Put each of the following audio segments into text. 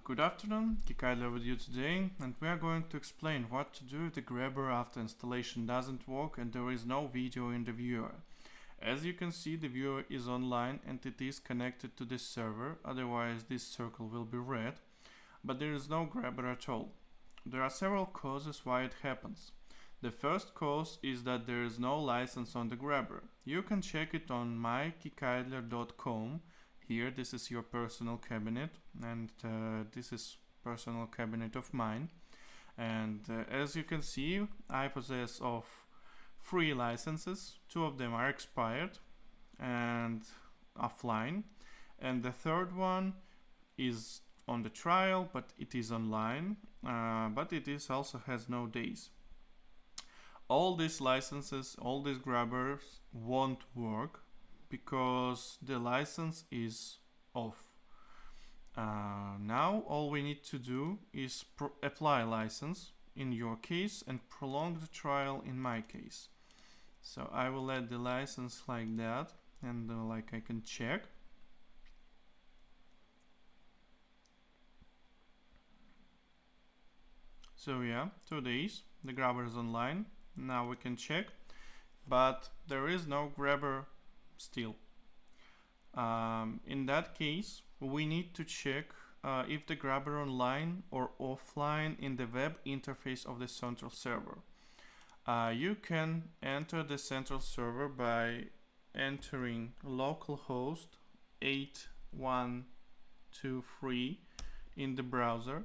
Good afternoon, Kickidler with you today, and we are going to explain what to do if the grabber after installation doesn't work and there is no video in the viewer. As you can see, the viewer is online and it is connected to this server, otherwise this circle will be red, but there is no grabber at all. There are several causes why it happens. The first cause is that there is no license on the grabber. You can check it on mykickidler.com. Here, this is your personal cabinet, and this is personal cabinet of mine. And as you can see, I possess of 3 licenses. 2 of them are expired and offline, and the third one is on the trial, but it is online, but it is also has no days. All these licenses, all these grabbers won't work because the license is off. Now all we need to do is apply license in your case and prolong the trial in my case. So I will add the license like that, and like I can check. So yeah, 2 days, the grabber is online. Now we can check, but there is no grabber still. In that case, we need to check if the grabber online or offline in the web interface of the central server. You can enter the central server by entering localhost 8123 in the browser,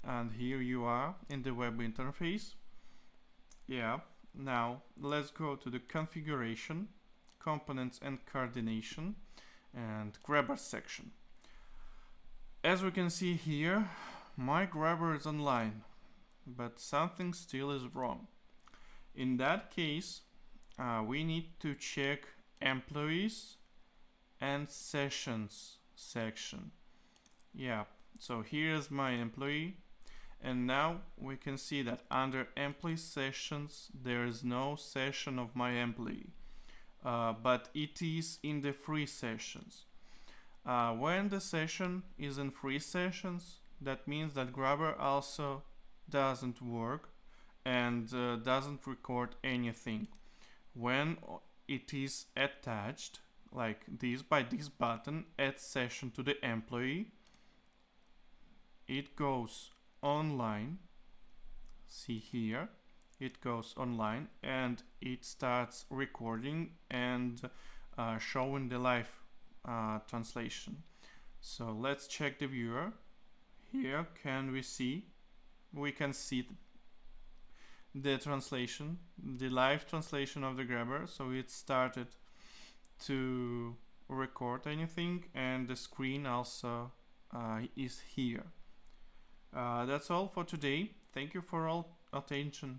and here you are in the web interface. Yeah, now let's go to the configuration, components and coordination, and grabber section. As we can see here, my grabber is online, but something still is wrong. In that case, we need to check employees and sessions section. Yeah, so here's my employee, and now we can see that under employee sessions there is no session of my employee, but it is in the free sessions. When the session is in free sessions, that means that grabber also doesn't work and doesn't record anything. When it is attached like this by this button, add session to the employee, it goes online. See here, it goes online and it starts recording and showing the live translation. So let's check the viewer. Here we can see the translation, the live translation of the grabber. So it started to record anything, and the screen also is here. That's all for today. Thank you for all attention.